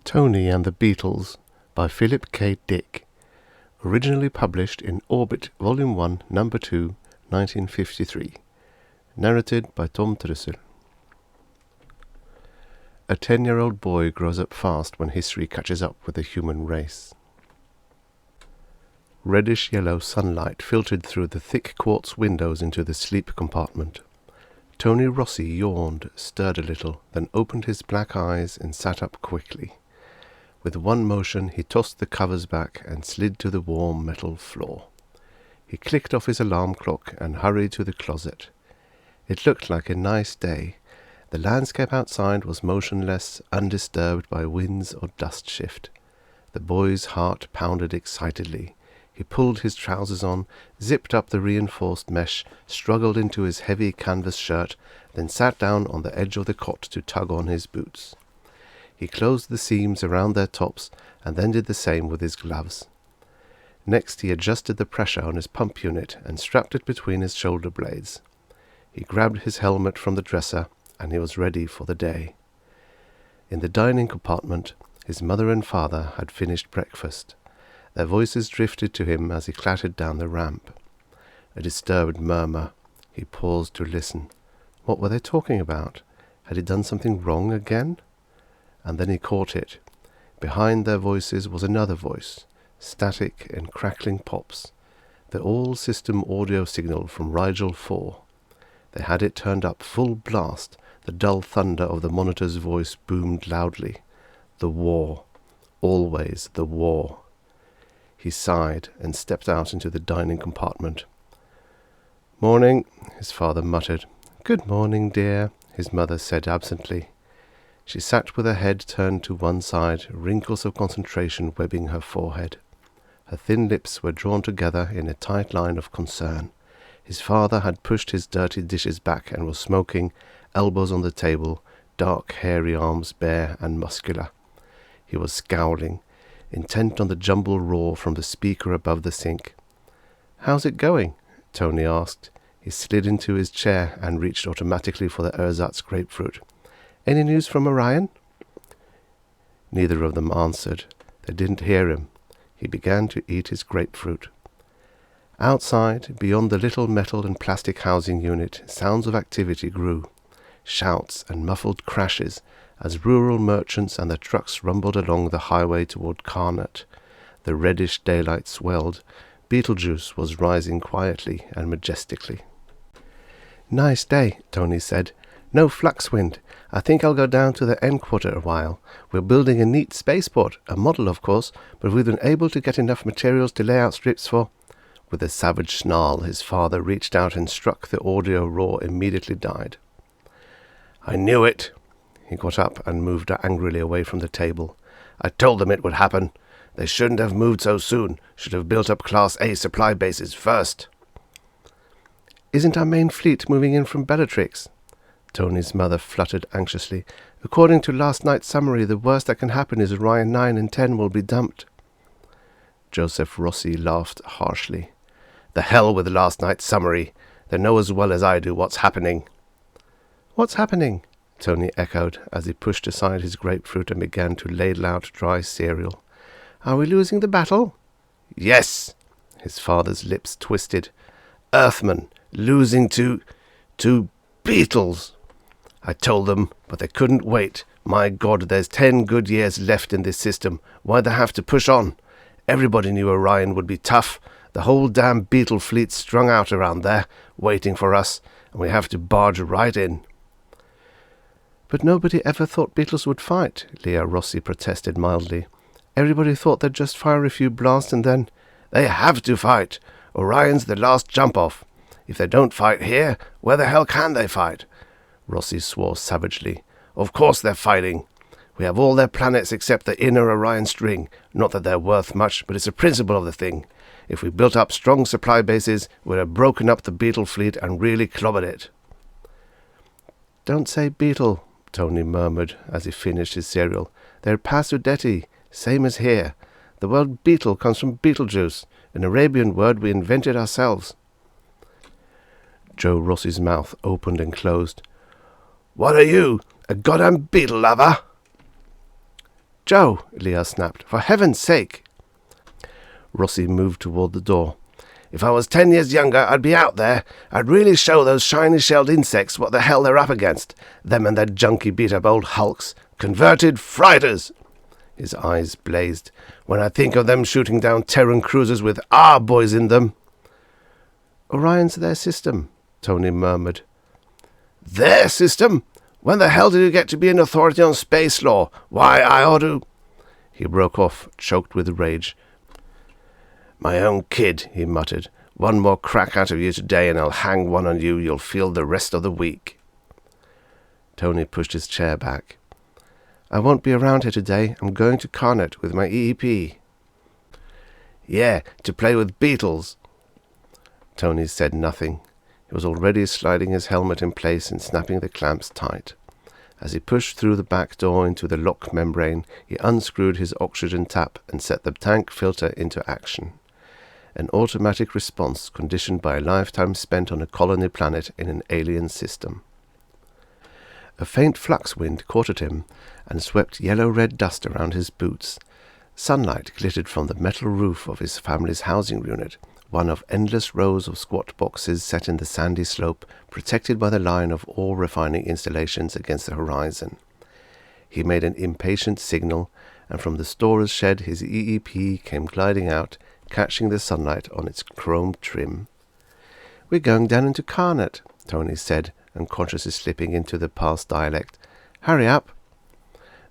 Tony and the Beetles by Philip K.Dick, originally published in Orbit Volume 1, Number 2, 1953. Narrated by Tom Trussell. A 10-year-old boy grows up fast when history catches up with the human race. Reddish-yellow sunlight filtered through the thick quartz windows into the sleep compartment. Tony Rossi yawned, stirred a little, then opened his black eyes and sat up quickly. With one motion he tossed the covers back and slid to the warm metal floor. He clicked off his alarm clock and hurried to the closet. It looked like a nice day. The landscape outside was motionless, undisturbed by winds or dust shift. The boy's heart pounded excitedly. He pulled his trousers on, zipped up the reinforced mesh, struggled into his heavy canvas shirt, then sat down on the edge of the cot to tug on his boots. He closed the seams around their tops and then did the same with his gloves. Next he adjusted the pressure on his pump unit and strapped it between his shoulder blades. He grabbed his helmet from the dresser and he was ready for the day. In the dining compartment, his mother and father had finished breakfast. Their voices drifted to him as he clattered down the ramp. A disturbed murmur. He paused to listen. What were they talking about? Had he done something wrong again? And then he caught it. Behind their voices was another voice, static and crackling pops, the all-system audio signal from Rigel 4. They had it turned up full blast. The dull thunder of the monitor's voice boomed loudly. The war. Always the war. He sighed and stepped out into the dining compartment. "Morning," his father muttered. "Good morning, dear," his mother said absently. She sat with her head turned to one side, wrinkles of concentration webbing her forehead. Her thin lips were drawn together in a tight line of concern. His father had pushed his dirty dishes back and was smoking, elbows on the table, dark hairy arms bare and muscular. He was scowling, intent on the jumbled roar from the speaker above the sink. "How's it going?" Tony asked. He slid into his chair and reached automatically for the ersatz grapefruit. "Any news from Orion?" Neither of them answered. They didn't hear him. He began to eat his grapefruit. Outside, beyond the little metal and plastic housing unit, sounds of activity grew. Shouts and muffled crashes as rural merchants and their trucks rumbled along the highway toward Carnot. The reddish daylight swelled. Betelgeuse was rising quietly and majestically. "Nice day," Tony said. "No flux wind. I think I'll go down to the N quarter a while. We're building a neat spaceport, a model of course, but we've been able to get enough materials to lay out strips for—" With a savage snarl, his father reached out and struck. The audio roar immediately died. "I knew it." He got up and moved angrily away from the table. "I told them it would happen. They shouldn't have moved so soon. Should have built up Class A supply bases first." "Isn't our main fleet moving in from Bellatrix?" Tony's mother fluttered anxiously. "According to last night's summary, the worst that can happen is Orion 9 and 10 will be dumped." Joseph Rossi laughed harshly. "The hell with last night's summary. They know as well as I do what's happening." "What's happening?" Tony echoed as he pushed aside his grapefruit and began to ladle out dry cereal. "Are we losing the battle?" "Yes." His father's lips twisted. "Earthmen losing to Beetles. I told them, but they couldn't wait. My God, there's 10 good years left in this system. Why'd they have to push on? Everybody knew Orion would be tough. The whole damn Beetle fleet's strung out around there, waiting for us, and we have to barge right in." "But nobody ever thought Beetles would fight," Leah Rossi protested mildly. "Everybody thought they'd just fire a few blasts and then—" "They have to fight. Orion's the last jump-off. If they don't fight here, where the hell can they fight?" Rossi swore savagely. "Of course they're fighting. We have all their planets except the inner Orion string. Not that they're worth much, but it's a principle of the thing. If we built up strong supply bases, we'd have broken up the Beetle fleet and really clobbered it." "Don't say Beetle," Tony murmured as he finished his cereal. "They're Pasudeti, same as here. The word beetle comes from Betelgeuse, an Arabian word we invented ourselves." Joe Rossi's mouth opened and closed. "What are you, a goddamn beetle lover?" Joe, Elias snapped, for heaven's sake! Rossi moved toward the door. If I was 10 years younger, I'd be out there. I'd really show those shiny-shelled insects what the hell they're up against. Them and their junky beat-up old hulks. Converted freighters! His eyes blazed. When I think of them shooting down Terran cruisers with our boys in them. Orion's their system, Tony murmured. Their system? When the hell did you get to be an authority on space law? Why, I ought to... He broke off, choked with rage. My own kid, he muttered. One more crack out of you today and I'll hang one on you you'll feel the rest of the week. Tony pushed his chair back. I won't be around here today. I'm going to Carnet with my EEP. Yeah, to play with Beetles. Tony said nothing. He was already sliding his helmet in place and snapping the clamps tight. As he pushed through the back door into the lock membrane, he unscrewed his oxygen tap and set the tank filter into action. An automatic response conditioned by a lifetime spent on a colony planet in an alien system. A faint flux wind caught at him and swept yellow-red dust around his boots. Sunlight glittered from the metal roof of his family's housing unit, one of endless rows of squat boxes set in the sandy slope, protected by the line of ore refining installations against the horizon. He made an impatient signal, and from the storer's shed his EEP came gliding out, catching the sunlight on its chrome trim. We're going down into Carnet, Tony said, unconsciously slipping into the past dialect. Hurry up!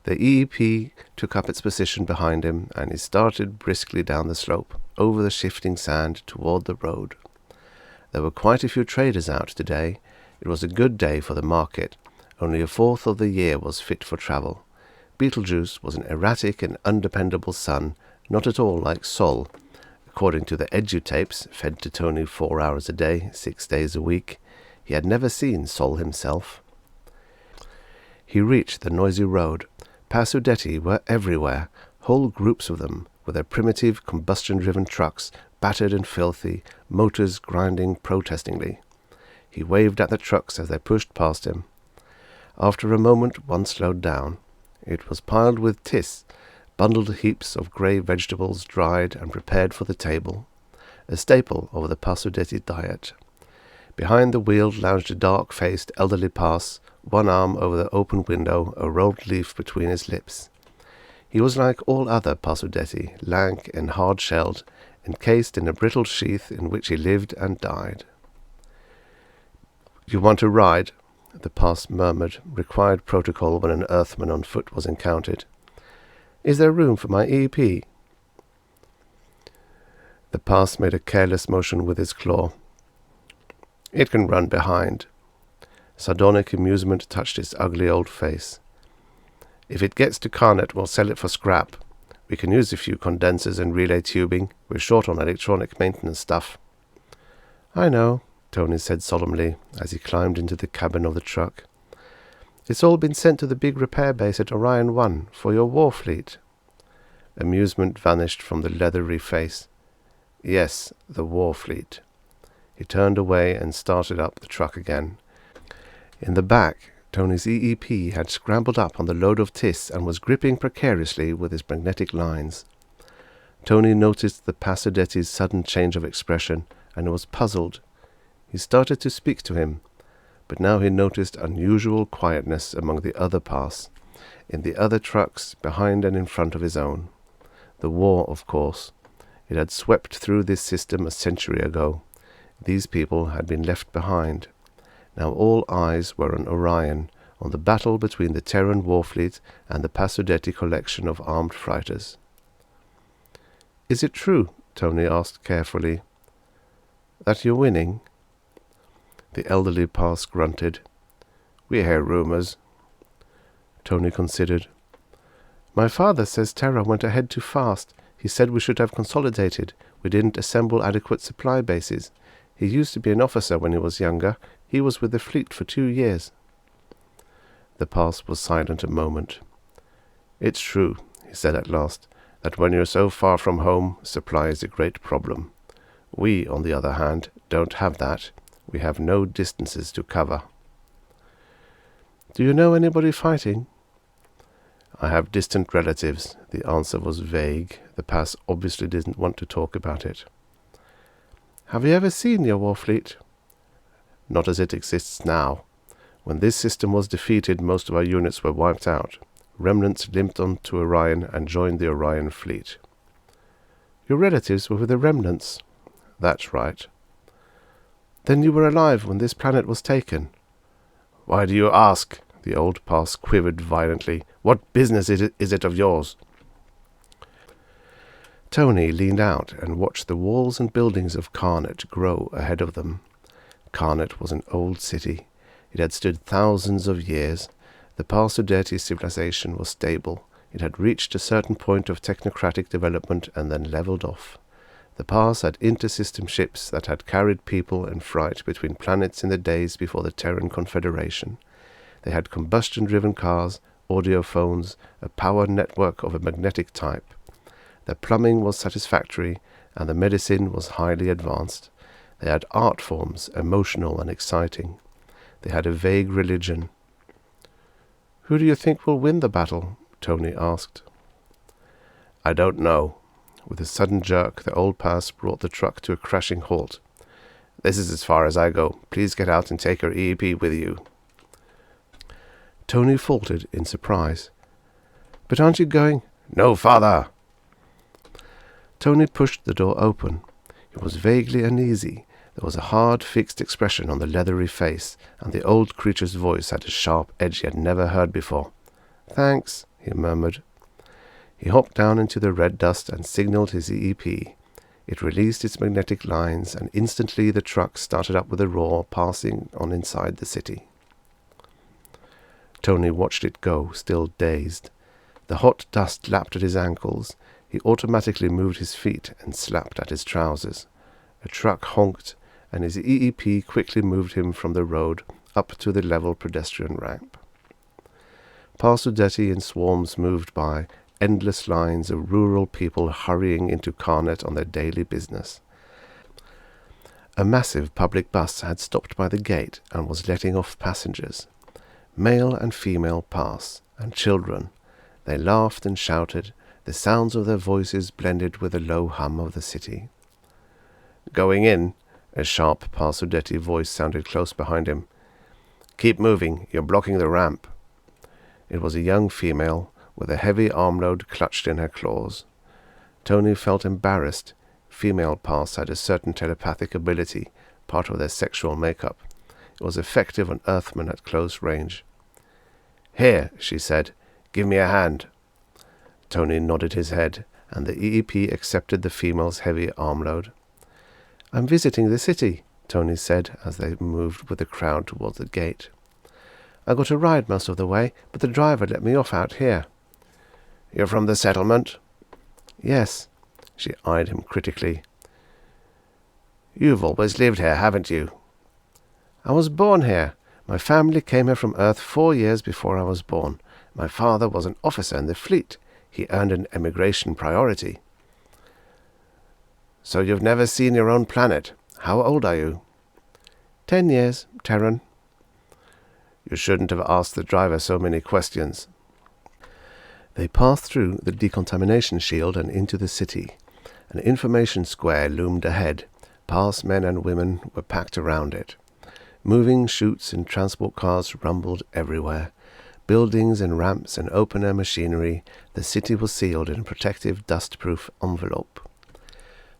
The EEP took up its position behind him, and he started briskly down the slope, over the shifting sand toward the road. There were quite a few traders out today. It was a good day for the market. Only a fourth of the year was fit for travel. Betelgeuse was an erratic and undependable sun, not at all like Sol. According to the edutapes, fed to Tony 4 hours a day, 6 days a week, he had never seen Sol himself. He reached the noisy road. Passudetti were everywhere, whole groups of them, with their primitive combustion-driven trucks, battered and filthy, motors grinding protestingly. He waved at the trucks as they pushed past him. After a moment, one slowed down. It was piled with tis, bundled heaps of grey vegetables dried and prepared for the table, a staple of the Passudetti diet. Behind the wheel lounged a dark-faced elderly pass, one arm over the open window, a rolled leaf between his lips. He was like all other Passudetti, lank and hard-shelled, encased in a brittle sheath in which he lived and died. You want a ride? The pass murmured, required protocol when an Earthman on foot was encountered. Is there room for my EP? The pass made a careless motion with his claw. It can run behind. Sardonic amusement touched his ugly old face. If it gets to Carnet, we'll sell it for scrap. We can use a few condensers and relay tubing. We're short on electronic maintenance stuff. I know, Tony said solemnly as he climbed into the cabin of the truck. It's all been sent to the big repair base at Orion 1 for your war fleet. Amusement vanished from the leathery face. Yes, the war fleet. He turned away and started up the truck again. In the back, Tony's EEP had scrambled up on the load of tis and was gripping precariously with his magnetic lines. Tony noticed the Passudetti's sudden change of expression and was puzzled. He started to speak to him, but now he noticed unusual quietness among the other pass, in the other trucks behind and in front of his own. The war, of course. It had swept through this system a century ago. These people had been left behind. Now all eyes were on Orion, on the battle between the Terran warfleet and the Passudetti collection of armed freighters. Is it true, Tony asked carefully, that you're winning? The elderly pass grunted. We hear rumors. Tony considered. My father says Terra went ahead too fast. He said we should have consolidated. We didn't assemble adequate supply bases. He used to be an officer when he was younger. He was with the fleet for 2 years. The pass was silent a moment. It's true, he said at last, that when you're so far from home, supply is a great problem. We, on the other hand, don't have that. We have no distances to cover. Do you know anybody fighting? I have distant relatives. The answer was vague. The pass obviously didn't want to talk about it. Have you ever seen your Warfleet? Not as it exists now. When this system was defeated, most of our units were wiped out. Remnants limped onto Orion and joined the Orion fleet. Your relatives were with the remnants? That's right. Then you were alive when this planet was taken? Why do you ask? The old pass quivered violently. What business is it of yours? Tony leaned out and watched the walls and buildings of Carnet grow ahead of them. Carnet was an old city. It had stood thousands of years. The Parsudeti civilization was stable. It had reached a certain point of technocratic development and then leveled off. The Pars had inter-system ships that had carried people and freight between planets in the days before the Terran Confederation. They had combustion-driven cars, audiophones, a power network of a magnetic type. Their plumbing was satisfactory, and the medicine was highly advanced. They had art forms, emotional and exciting. They had a vague religion. Who do you think will win the battle? Tony asked. I don't know. With a sudden jerk, the old pass brought the truck to a crashing halt. This is as far as I go. Please get out and take your EEP with you. Tony faltered in surprise. But aren't you going? No, father! Tony pushed the door open. He was vaguely uneasy. There was a hard, fixed expression on the leathery face, and the old creature's voice had a sharp edge he had never heard before. Thanks, he murmured. He hopped down into the red dust and signaled his EEP. It released its magnetic lines, and instantly the truck started up with a roar, passing on inside the city. Tony watched it go, still dazed. The hot dust lapped at his ankles. He automatically moved his feet and slapped at his trousers. A truck honked, and his EEP quickly moved him from the road up to the level pedestrian ramp. Parsudeti in swarms moved by, endless lines of rural people hurrying into Carnet on their daily business. A massive public bus had stopped by the gate and was letting off passengers. Male and female pass, and children. They laughed and shouted. The sounds of their voices blended with the low hum of the city. Going in, a sharp Parsudeti voice sounded close behind him. Keep moving, you're blocking the ramp. It was a young female, with a heavy armload clutched in her claws. Tony felt embarrassed. Female pass had a certain telepathic ability, part of their sexual makeup. It was effective on Earthmen at close range. Here, she said, give me a hand. Tony nodded his head, and the EEP accepted the female's heavy armload. I'm visiting the city, Tony said as they moved with the crowd towards the gate. I got a ride most of the way, but the driver let me off out here. You're from the settlement? Yes. She eyed him critically. You've always lived here, haven't you? I was born here. My family came here from Earth 4 years before I was born. My father was an officer in the fleet. He earned an emigration priority. So you've never seen your own planet. How old are you? 10 years, Terran. You shouldn't have asked the driver so many questions. They passed through the decontamination shield and into the city. An information square loomed ahead. Pass men and women were packed around it. Moving chutes and transport cars rumbled everywhere. Buildings and ramps and open-air machinery, the city was sealed in a protective, dust-proof envelope.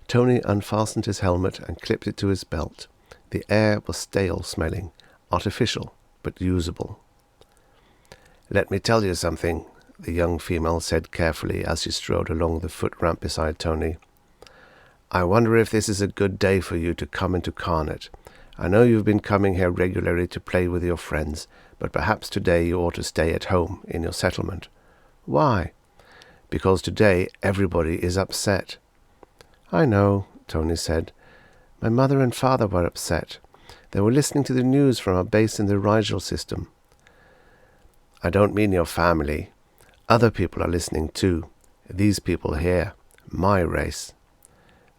Tony unfastened his helmet and clipped it to his belt. The air was stale-smelling, artificial, but usable. Let me tell you something, the young female said carefully as she strode along the foot ramp beside Tony. I wonder if this is a good day for you to come into Carnet. I know you've been coming here regularly to play with your friends, but perhaps today you ought to stay at home in your settlement. Why? Because today everybody is upset. I know, Tony said. My mother and father were upset. They were listening to the news from our base in the Rigel system. I don't mean your family. Other people are listening too. These people here. My race.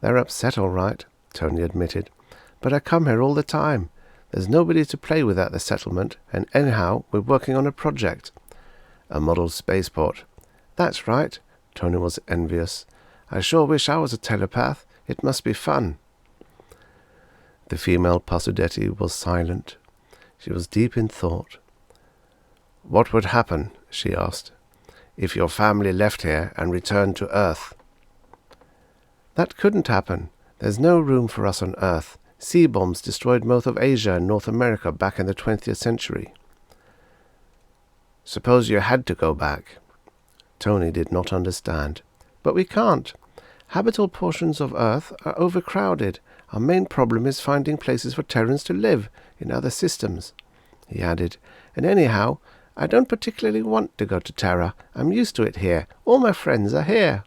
They're upset all right, Tony admitted. But I come here all the time. There's nobody to play with at the settlement, and anyhow we're working on a project. A model spaceport. That's right. Tony was envious. I sure wish I was a telepath. It must be fun. The female Passadetti was silent. She was deep in thought. What would happen, she asked, if your family left here and returned to Earth? That couldn't happen. There's no room for us on Earth. Sea bombs destroyed most of Asia and North America back in the 20th century. Suppose you had to go back. Tony did not understand. But we can't. Habitable portions of Earth are overcrowded. Our main problem is finding places for Terrans to live in other systems, he added. And anyhow, I don't particularly want to go to Terra. I'm used to it here. All my friends are here.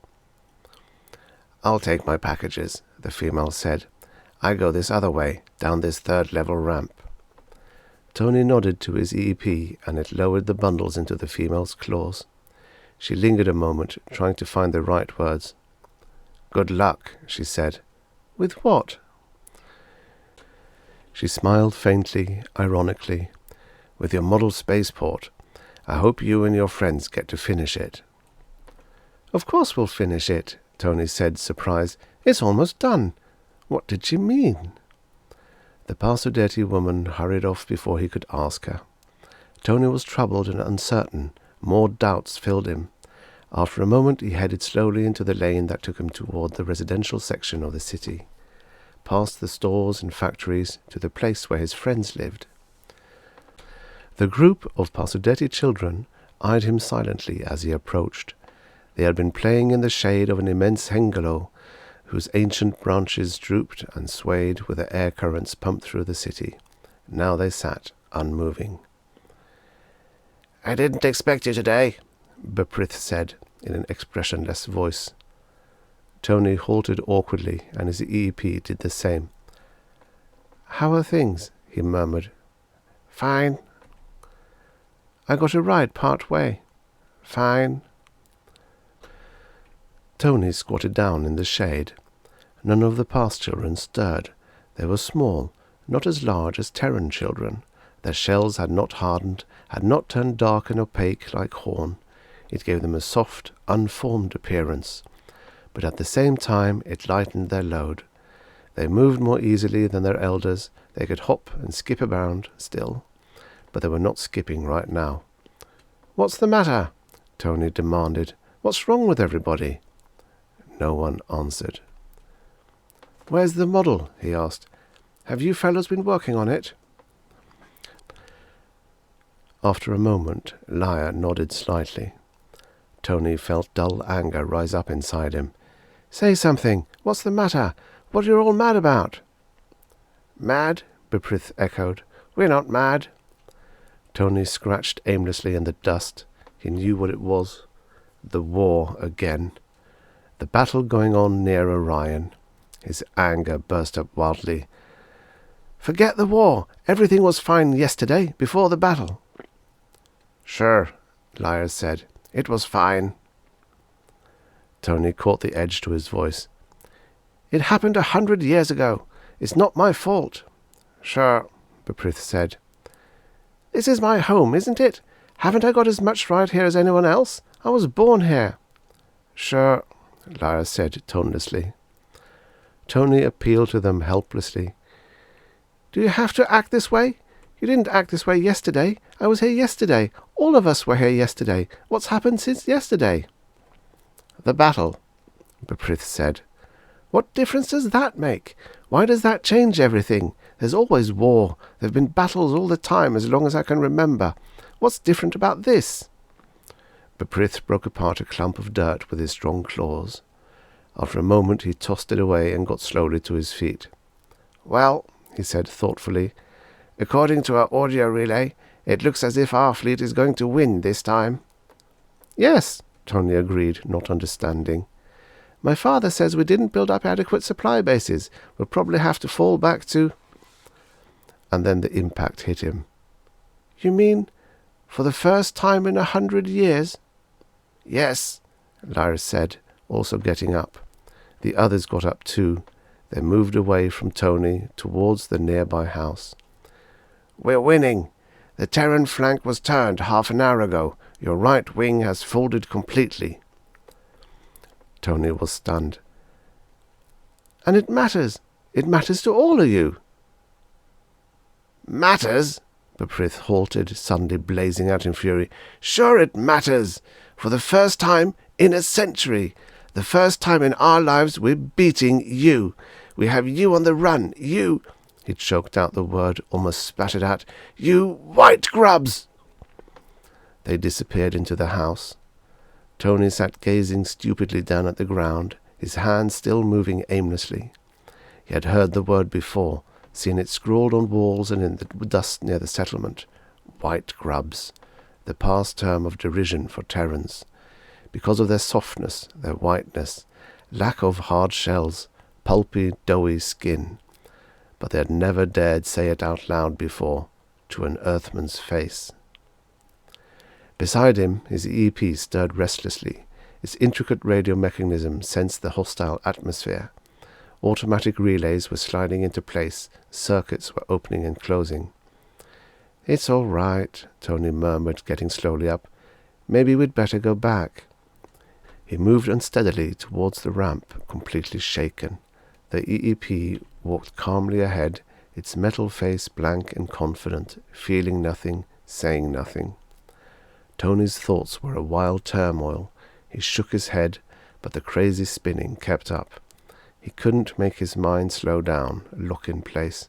I'll take my packages, the female said. I go this other way, down this third-level ramp. Tony nodded to his EEP, and it lowered the bundles into the female's claws. She lingered a moment, trying to find the right words. Good luck, she said. With what? She smiled faintly, ironically. With your model spaceport. I hope you and your friends get to finish it. Of course we'll finish it, Tony said, surprised. It's almost done. What did she mean? The Passadetti woman hurried off before he could ask her. Tony was troubled and uncertain. More doubts filled him. After a moment he headed slowly into the lane that took him toward the residential section of the city, past the stores and factories to the place where his friends lived. The group of Passadetti children eyed him silently as he approached. They had been playing in the shade of an immense bungalow, whose ancient branches drooped and swayed with the air currents pumped through the city. Now they sat, unmoving. I didn't expect you today, Beprith said, in an expressionless voice. Tony halted awkwardly, and his EEP did the same. How are things? He murmured. Fine. I got a ride part way. Fine. Tony squatted down in the shade. None of the past children stirred. They were small, not as large as Terran children. Their shells had not hardened, had not turned dark and opaque like horn. It gave them a soft, unformed appearance. But at the same time it lightened their load. They moved more easily than their elders. They could hop and skip around still, but they were not skipping right now. What's the matter? Tony demanded. What's wrong with everybody? No one answered. Where's the model? He asked. Have you fellows been working on it? After a moment, Lyra nodded slightly. Tony felt dull anger rise up inside him. Say something. What's the matter? What are you all mad about? Mad? Beprith echoed. We're not mad. Tony scratched aimlessly in the dust. He knew what it was. The war again. The battle going on near Orion. His anger burst up wildly. Forget the war. Everything was fine yesterday, before the battle. Sure, Lyra said. It was fine. Tony caught the edge to his voice. It happened 100 years ago. It's not my fault. Sure, Beprith said. This is my home, isn't it? Haven't I got as much right here as anyone else? I was born here. Sure, Lyra said tonelessly. Tony appealed to them helplessly. Do you have to act this way? You didn't act this way yesterday. I was here yesterday. All of us were here yesterday. What's happened since yesterday? The battle, Beprith said. What difference does that make? Why does that change everything? There's always war. There have been battles all the time as long as I can remember. What's different about this? Beprith broke apart a clump of dirt with his strong claws. After a moment he tossed it away and got slowly to his feet. Well, he said thoughtfully, according to our audio relay, it looks as if our fleet is going to win this time. Yes, Tony agreed, not understanding. My father says we didn't build up adequate supply bases. We'll probably have to fall back to... And then the impact hit him. You mean, for the first time in 100 years? Yes, Lyra said, also getting up. The others got up too. They moved away from Tony towards the nearby house. We're winning. The Terran flank was turned half an hour ago. Your right wing has folded completely." Tony was stunned. "And it matters. It matters to all of you." "Matters?" Beprith halted, suddenly blazing out in fury. "Sure it matters. For the first time in a century. The first time in our lives we're beating you. We have you on the run. You—" He choked out the word, almost splattered out. "You white grubs!" They disappeared into the house. Tony sat gazing stupidly down at the ground, his hands still moving aimlessly. He had heard the word before, seen it scrawled on walls and in the dust near the settlement. White grubs, the past term of derision for Terrans, because of their softness, their whiteness, lack of hard shells, pulpy, doughy skin. But they had never dared say it out loud before, to an Earthman's face. Beside him, his EEP stirred restlessly. Its intricate radio mechanism sensed the hostile atmosphere. Automatic relays were sliding into place, circuits were opening and closing. "It's all right," Tony murmured, getting slowly up. "Maybe we'd better go back." He moved unsteadily towards the ramp, completely shaken. The EEP walked calmly ahead, its metal face blank and confident, feeling nothing, saying nothing. Tony's thoughts were a wild turmoil. He shook his head, but the crazy spinning kept up. He couldn't make his mind slow down, lock in place.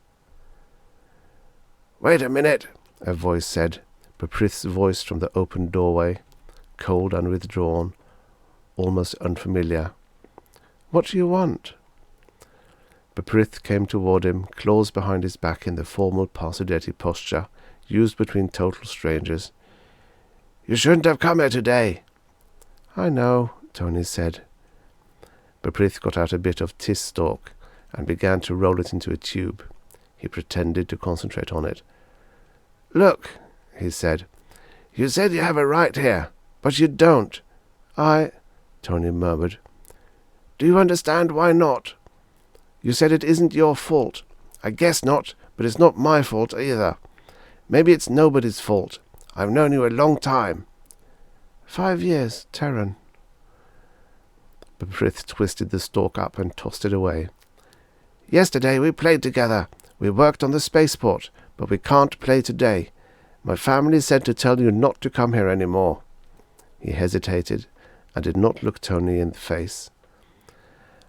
"Wait a minute," a voice said, Beprith's voice from the open doorway, cold and withdrawn, almost unfamiliar. "What do you want?" Beprith came toward him, claws behind his back in the formal Pasudeti posture, used between total strangers. "You shouldn't have come here today." "I know," Tony said. Beprith got out a bit of tis stalk and began to roll it into a tube. He pretended to concentrate on it. "Look," he said. "You said you have a right here, but you don't." Tony murmured. "Do you understand why not? You said it isn't your fault. I guess not, but it's not my fault either. Maybe it's nobody's fault. I've known you a long time." 5 years, Terran." Beprith twisted the stalk up and tossed it away. "Yesterday we played together. We worked on the spaceport, but we can't play today. My family said to tell you not to come here any more." He hesitated and did not look Tony in the face.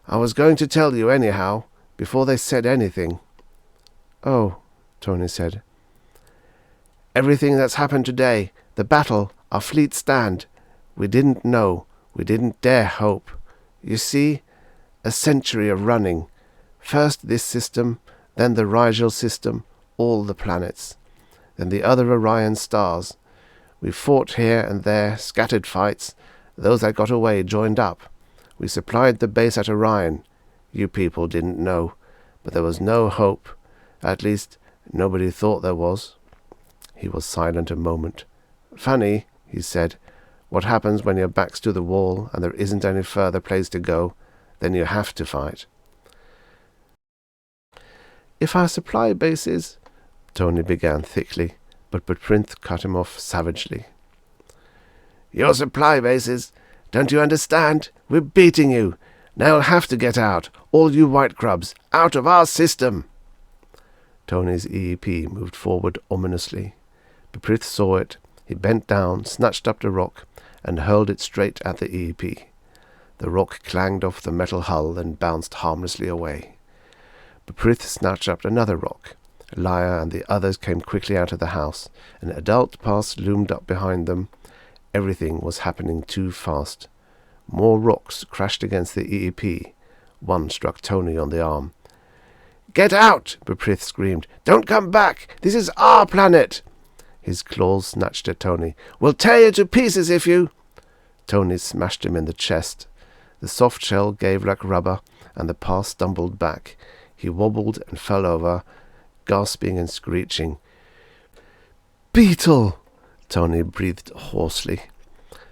"I was going to tell you anyhow, before they said anything." "Oh," Tony said. "Everything that's happened today, the battle, our fleet stand. We didn't know. We didn't dare hope. You see, a century of running. First this system, then the Rigel system, all the planets. Then the other Orion stars. We fought here and there, scattered fights. Those that got away joined up. We supplied the base at Orion. You people didn't know, but there was no hope. At least, nobody thought there was." He was silent a moment. "Funny," he said, "what happens when your back's to the wall and there isn't any further place to go? Then you have to fight." "If our supply bases—" Tony began thickly, but Beprith cut him off savagely. "Your supply bases? Don't you understand? We're beating you. Now you'll have to get out, all you white grubs, out of our system." Tony's EEP moved forward ominously. Beprith saw it. He bent down, snatched up the rock, and hurled it straight at the EEP. The rock clanged off the metal hull and bounced harmlessly away. Beprith snatched up another rock. Lyra and the others came quickly out of the house. An adult pass loomed up behind them. Everything was happening too fast. More rocks crashed against the EEP. One struck Tony on the arm. "Get out!" Beprith screamed. "Don't come back! This is our planet!" His claws snatched at Tony. "We'll tear you to pieces if you—" Tony smashed him in the chest. The soft shell gave like rubber, and the pass stumbled back. He wobbled and fell over, gasping and screeching. "Beetle!" Tony breathed hoarsely.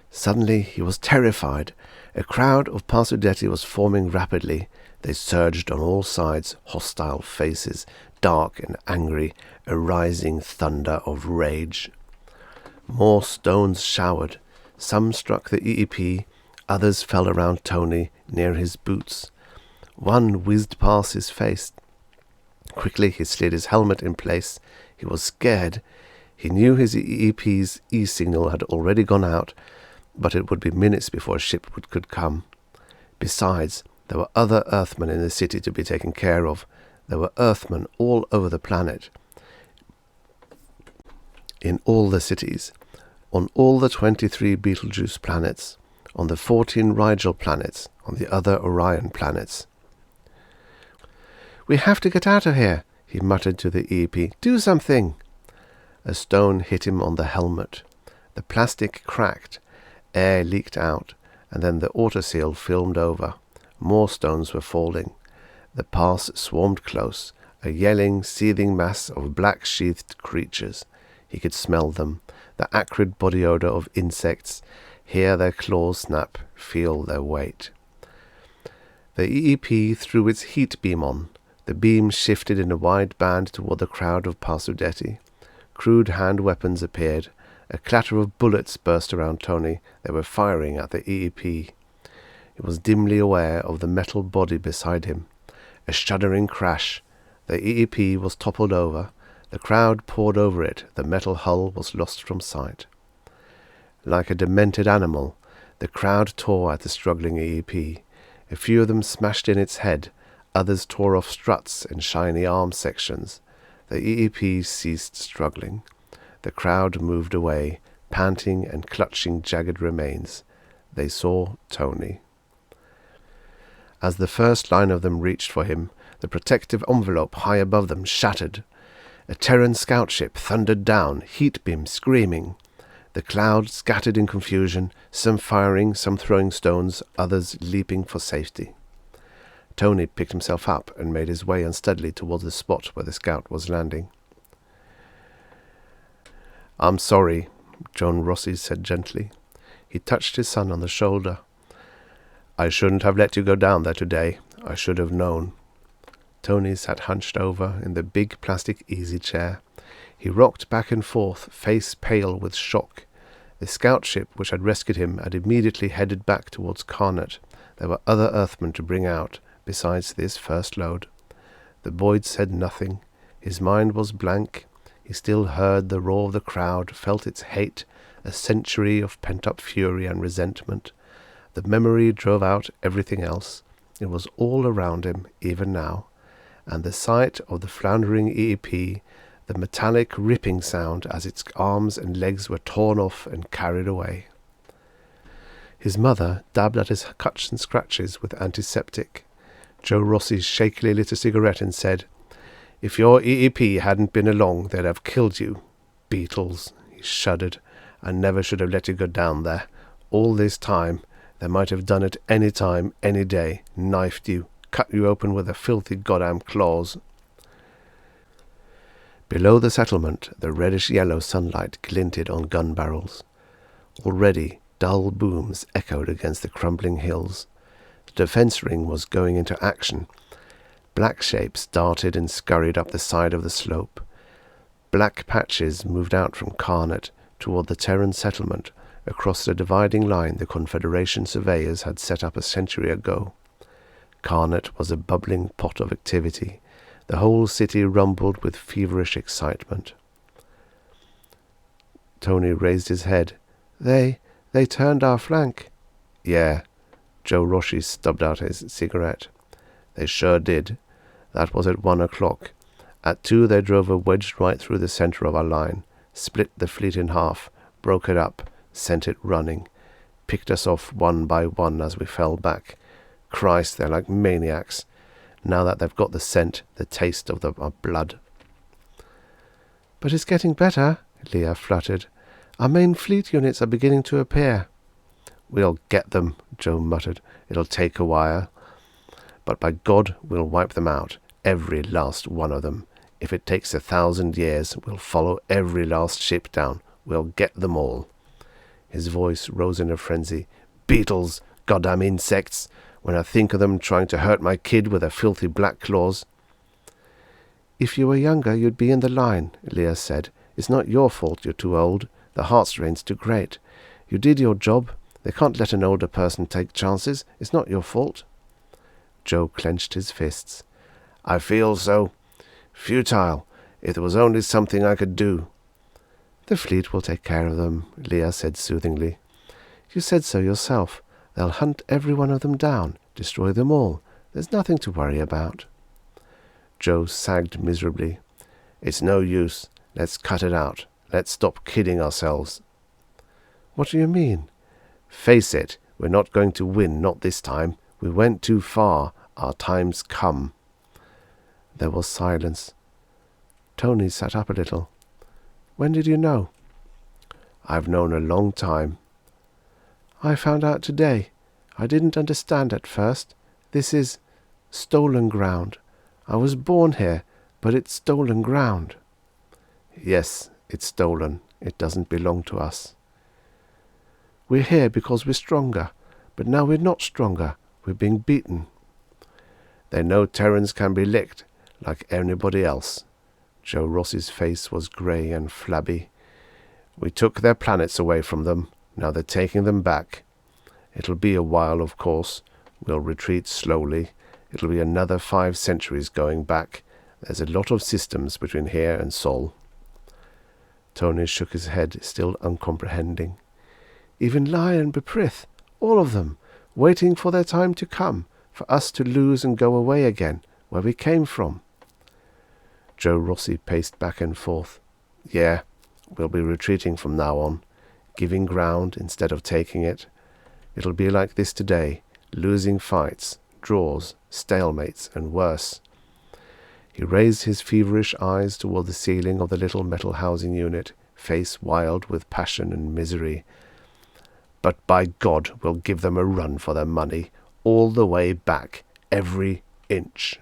Suddenly he was terrified. A crowd of Pasudeti was forming rapidly. They surged on all sides, hostile faces, dark and angry, a rising thunder of rage. More stones showered. Some struck the EEP, others fell around Tony near his boots. One whizzed past his face. Quickly he slid his helmet in place. He was scared. He knew his EEP's E-signal had already gone out, but it would be minutes before a ship could come. Besides, there were other Earthmen in the city to be taken care of. There were Earthmen all over the planet. In all the cities. On all the 23 Betelgeuse planets. On the 14 Rigel planets. On the other Orion planets. "We have to get out of here," he muttered to the EEP. "Do something!" A stone hit him on the helmet. The plastic cracked. Air leaked out, and then the autoseal filmed over. More stones were falling. The pass swarmed close, a yelling, seething mass of black-sheathed creatures. He could smell them, the acrid body odor of insects, hear their claws snap, feel their weight. The EEP threw its heat beam on. The beam shifted in a wide band toward the crowd of Passudetti. Crude hand weapons appeared. A clatter of bullets burst around Tony. They were firing at the EEP. He was dimly aware of the metal body beside him. A shuddering crash. The EEP was toppled over. The crowd poured over it. The metal hull was lost from sight. Like a demented animal, the crowd tore at the struggling EEP. A few of them smashed in its head. Others tore off struts and shiny arm sections. The EEP ceased struggling. The crowd moved away, panting and clutching jagged remains. They saw Tony. As the first line of them reached for him, the protective envelope high above them shattered. A Terran scout ship thundered down, heat beam screaming. The cloud scattered in confusion, some firing, some throwing stones, others leaping for safety. Tony picked himself up and made his way unsteadily towards the spot where the scout was landing. "I'm sorry," John Rossi said gently. He touched his son on the shoulder. "I shouldn't have let you go down there today. I should have known." Tony sat hunched over in the big plastic easy chair. He rocked back and forth, face pale with shock. The scout ship which had rescued him had immediately headed back towards Karnet. There were other Earthmen to bring out, besides this first load. The boy said nothing. His mind was blank. He still heard the roar of the crowd, felt its hate, a century of pent-up fury and resentment. The memory drove out everything else. It was all around him, even now. And the sight of the floundering EEP, the metallic ripping sound as its arms and legs were torn off and carried away. His mother dabbed at his cuts and scratches with antiseptic. Joe Rossi shakily lit a cigarette and said, "If your EEP hadn't been along, they'd have killed you. Beetles." He shuddered. "I never should have let you go down there. All this time. They might have done it any time, any day. Knifed you. Cut you open with their filthy goddamn claws." Below the settlement, the reddish-yellow sunlight glinted on gun barrels. Already, dull booms echoed against the crumbling hills. The defense ring was going into action. Black shapes darted and scurried up the side of the slope. Black patches moved out from Karnet toward the Terran settlement, across the dividing line the Confederation surveyors had set up a century ago. Karnet was a bubbling pot of activity. The whole city rumbled with feverish excitement. Tony raised his head. They turned our flank." "Yeah." Joe Rossi stubbed out his cigarette. "They sure did. That was at 1 o'clock. At 2 they drove a wedge right through the center of our line, split the fleet in half, broke it up, sent it running, picked us off one by one as we fell back. Christ, they're like maniacs. Now that they've got the scent, the taste of our blood." "But it's getting better," Leah fluttered. "Our main fleet units are beginning to appear." "We'll get them," Joe muttered. "It'll take a while. But by God, we'll wipe them out, every last one of them. If it takes 1,000 years, we'll follow every last ship down. We'll get them all." His voice rose in a frenzy. "Beetles! Goddamn insects! When I think of them trying to hurt my kid with their filthy black claws." "If you were younger, you'd be in the line," Leah said. "It's not your fault you're too old. The heart strain's too great. You did your job. They can't let an older person take chances. It's not your fault. Joe clenched his fists. I feel so futile. If there was only something I could do. The fleet will take care of them, Leah said soothingly. You said so yourself. They'll hunt every one of them down, destroy them all. There's nothing to worry about. Joe sagged miserably. It's no use. Let's cut it out. Let's stop kidding ourselves. What do you mean? Face it, we're not going to win, not this time. We went too far. Our time's come. There was silence. Tony sat up a little. When did you know? I've known a long time. I found out today. I didn't understand at first. This is stolen ground. I was born here, but it's stolen ground. Yes, it's stolen. It doesn't belong to us. We're here because we're stronger, but now we're not stronger. We're being beaten. They know Terrans can be licked, like anybody else. Joe Ross's face was grey and flabby. We took their planets away from them. Now they're taking them back. It'll be a while, of course. We'll retreat slowly. It'll be another 5 centuries going back. There's a lot of systems between here and Sol. Tony shook his head, still uncomprehending. Even Lai and Beprith, all of them, waiting for their time to come, for us to lose and go away again, where we came from. Joe Rossi paced back and forth. Yeah, we'll be retreating from now on, giving ground instead of taking it. It'll be like this today, losing fights, draws, stalemates, and worse. He raised his feverish eyes toward the ceiling of the little metal housing unit, face wild with passion and misery. But by God, we'll give them a run for their money, all the way back, every inch.